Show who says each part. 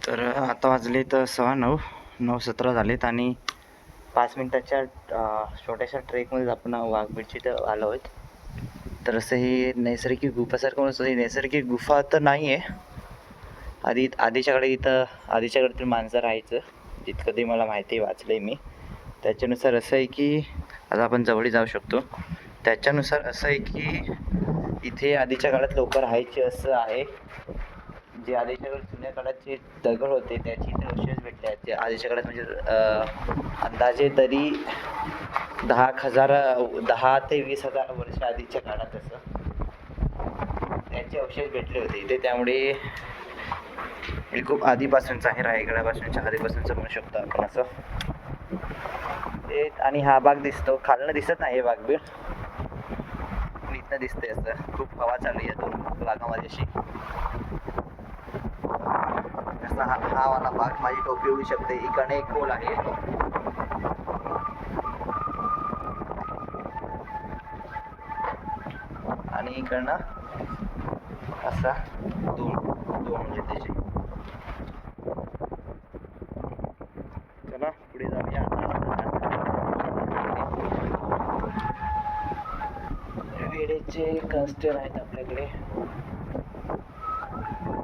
Speaker 1: तर आता वाजले तर 9:15 9:17 झालेत आणि 5 मिनिटाच्या छोट्याशा ट्रेकमध्ये आपण वाघबीडची तर आलो आहोत. तर असं हे नैसर्गिक गुफासारखं असं, ही नैसर्गिक गुफा तर नाही आहे. आधीच्याकडे माणसं राहायचं, जितकं ते मला माहिती आहे, वाचलं आहे मी. त्याच्यानुसार असं आहे की आता आपण जवळ जाऊ शकतो. त्याच्यानुसार असं आहे की इथे आधीच्या काळात लोक राहायचे असं आहे. जे आधीच्या काळात जुन्या काळात जे दगड होते त्याची इथे अवशेष भेटले आहेत. आधीच्या काळात म्हणजे अंदाजे तरी 10 ते 20,000 वर्ष आधीच्या काळात असं त्याचे अवशेष भेटले होते इथे. त्यामुळे हे खूप आधीपासूनचं आहे, रायगडापासूनच्या आधीपासूनचं म्हणू शकतो आपण असं. आणि हा भाग दिसतो, खालनं दिसत नाही हे बागबीड, इथनं दिसतंय. असं खूप हवा चालू आहे दोन भागामध्ये अशी. असा हा वाला भाग, माझी टोपी उडू शकते. इकडे एक खोल आहे आणि इकडनं असा दोन म्हणजे त्याचे. चला पुढे जाऊया. वेळेचे कन्स्टर आहेत आपल्याकडे.